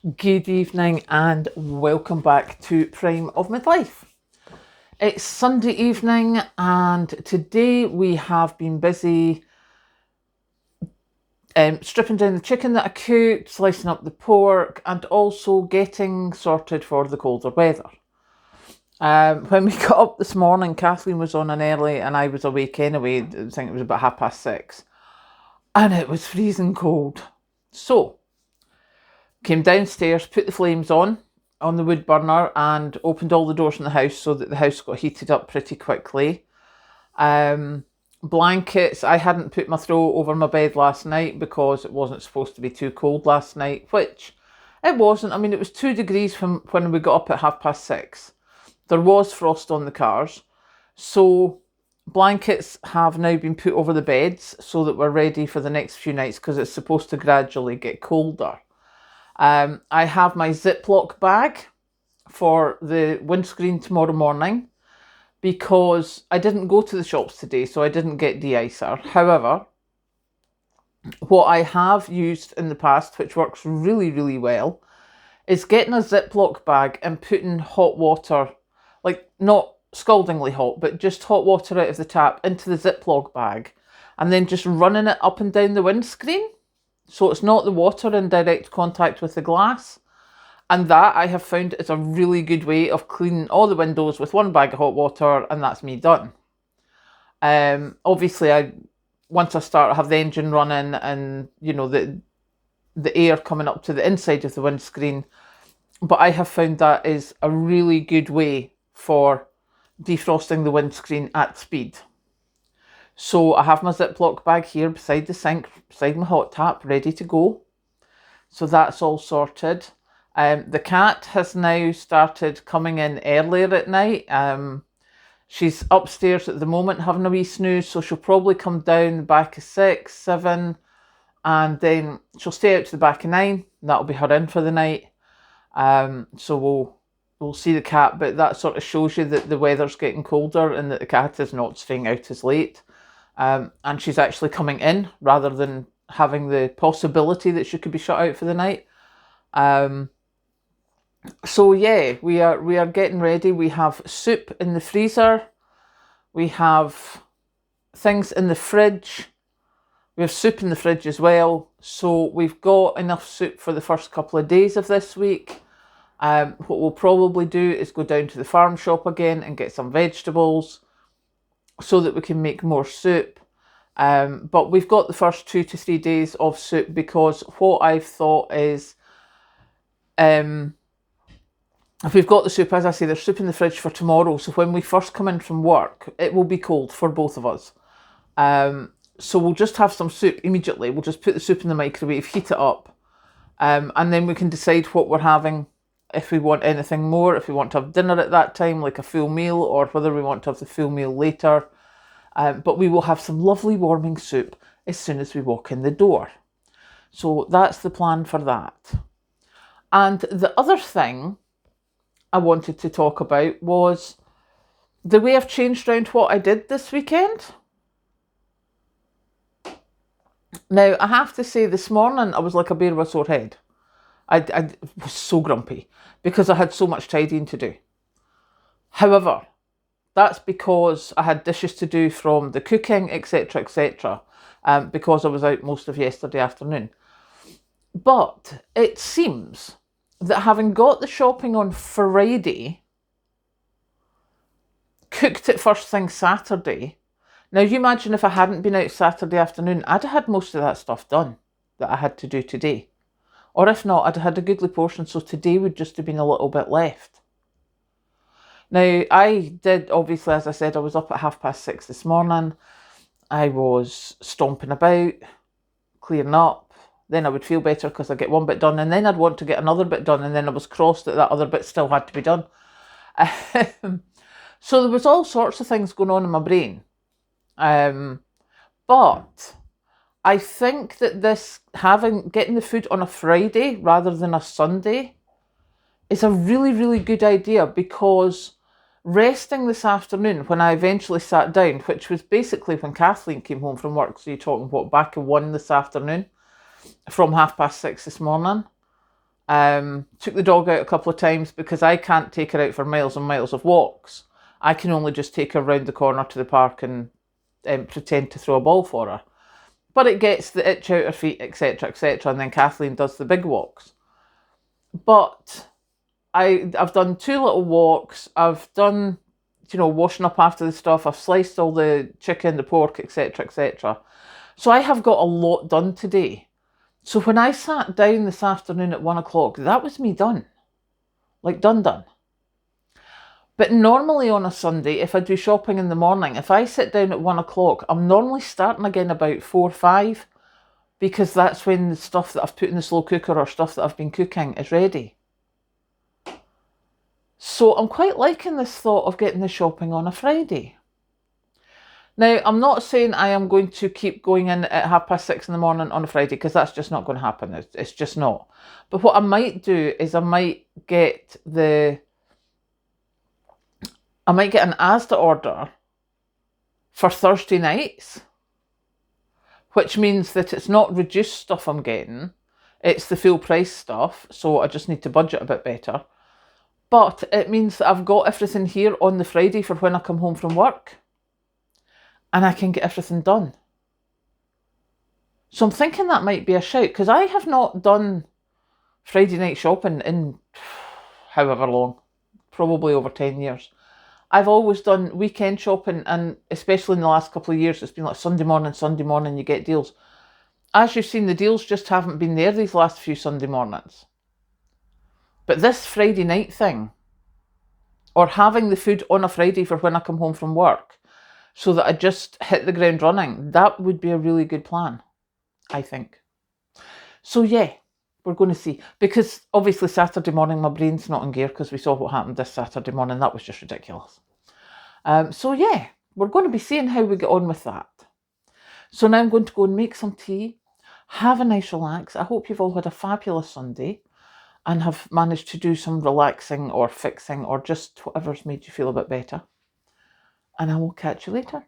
Good evening and welcome back to Prime of Midlife. It's Sunday evening and today we have been busy stripping down the chicken that I cooked, slicing up the pork and also getting sorted for the colder weather. When we got up this morning, Kathleen was on an early and I was awake anyway. I think it was about 6:30 and it was freezing cold. So came downstairs, put the flames on the wood burner and opened all the doors in the house so that the house got heated up pretty quickly. Blankets, I hadn't put my throw over my bed last night because it wasn't supposed to be too cold last night, which it wasn't. I mean, it was 2 degrees when we got up at 6:30. There was frost on the cars. So blankets have now been put over the beds so that we're ready for the next few nights because it's supposed to gradually get colder. I have my Ziploc bag for the windscreen tomorrow morning because I didn't go to the shops today, so I didn't get de-icer. However, what I have used in the past, which works really, really well, is getting a Ziploc bag and putting hot water, like not scaldingly hot, but just hot water out of the tap into the Ziploc bag and then just running it up and down the windscreen. So it's not the water in direct contact with the glass. And that I have found is a really good way of cleaning all the windows with one bag of hot water, and that's me done. Obviously, once I start, I have the engine running and, you know, the air coming up to the inside of the windscreen. But I have found that is a really good way for defrosting the windscreen at speed. So I have my Ziploc bag here beside the sink, beside my hot tap, ready to go. So that's all sorted. The cat has now started coming in earlier at night. She's upstairs at the moment having a wee snooze, so she'll probably come down the back of 6, 7, and then she'll stay out to the back of 9. That'll be her in for the night. So we'll see the cat, but that sort of shows you that the weather's getting colder and that the cat is not staying out as late. And she's actually coming in rather than having the possibility that she could be shut out for the night. So yeah, we are getting ready. We have soup in the freezer. We have things in the fridge. We have soup in the fridge as well. So we've got enough soup for the first couple of days of this week. What we'll probably do is go down to the farm shop again and get some vegetables so that we can make more soup. But we've got the first 2 to 3 days of soup because what I've thought is, if we've got the soup, as I say, there's soup in the fridge for tomorrow. So when we first come in from work, it will be cold for both of us. So we'll just have some soup immediately. We'll just put the soup in the microwave, heat it up, and then we can decide what we're having. If we want anything more, if we want to have dinner at that time, like a full meal, or whether we want to have the full meal later. But we will have some lovely warming soup as soon as we walk in the door. So that's the plan for that. And the other thing I wanted to talk about was the way I've changed around what I did this weekend. Now, I have to say, this morning I was like a bear with a sore head. I was so grumpy because I had so much tidying to do. However, that's because I had dishes to do from the cooking, etc., etc., because I was out most of yesterday afternoon. But it seems that having got the shopping on Friday, cooked it first thing Saturday. Now, you imagine if I hadn't been out Saturday afternoon, I'd have had most of that stuff done that I had to do today. Or if not, I'd have had a goodly portion, so today would just have been a little bit left. Now, I did, obviously, as I said, I was up at 6:30 this morning. I was stomping about, clearing up. Then I would feel better because I'd get one bit done, and then I'd want to get another bit done, and then I was cross that other bit still had to be done. So there was all sorts of things going on in my brain. But I think that getting the food on a Friday rather than a Sunday is a really, really good idea, because resting this afternoon when I eventually sat down, which was basically when Kathleen came home from work, so you're talking, back at 1 this afternoon, from 6:30 this morning, Took the dog out a couple of times because I can't take her out for miles and miles of walks. I can only just take her round the corner to the park and pretend to throw a ball for her. But it gets the itch out her feet, etc., etc. And then Kathleen does the big walks. But I've done 2 little walks. I've done, washing up after the stuff. I've sliced all the chicken, the pork, etc., etc. So I have got a lot done today. So when I sat down this afternoon at 1 o'clock, that was me done. Like done. But normally on a Sunday, if I do shopping in the morning, if I sit down at 1 o'clock, I'm normally starting again about 4 or 5, because that's when the stuff that I've put in the slow cooker or stuff that I've been cooking is ready. So I'm quite liking this thought of getting the shopping on a Friday. Now, I'm not saying I am going to keep going in at 6:30 in the morning on a Friday, because that's just not going to happen. It's just not. But what I might do is I might get an Asda order for Thursday nights, which means that it's not reduced stuff I'm getting, it's the full price stuff, so I just need to budget a bit better. But it means that I've got everything here on the Friday for when I come home from work, and I can get everything done. So I'm thinking that might be a shout, because I have not done Friday night shopping in however long, probably over 10 years. I've always done weekend shopping, and especially in the last couple of years, it's been like Sunday morning, you get deals. As you've seen, the deals just haven't been there these last few Sunday mornings. But this Friday night thing, or having the food on a Friday for when I come home from work, so that I just hit the ground running, that would be a really good plan, I think. So yeah, we're going to see. Because obviously Saturday morning, my brain's not in gear, because we saw what happened this Saturday morning. That was just ridiculous. So yeah, we're going to be seeing how we get on with that. So now I'm going to go and make some tea, have a nice relax. I hope you've all had a fabulous Sunday and have managed to do some relaxing or fixing or just whatever's made you feel a bit better. And I will catch you later.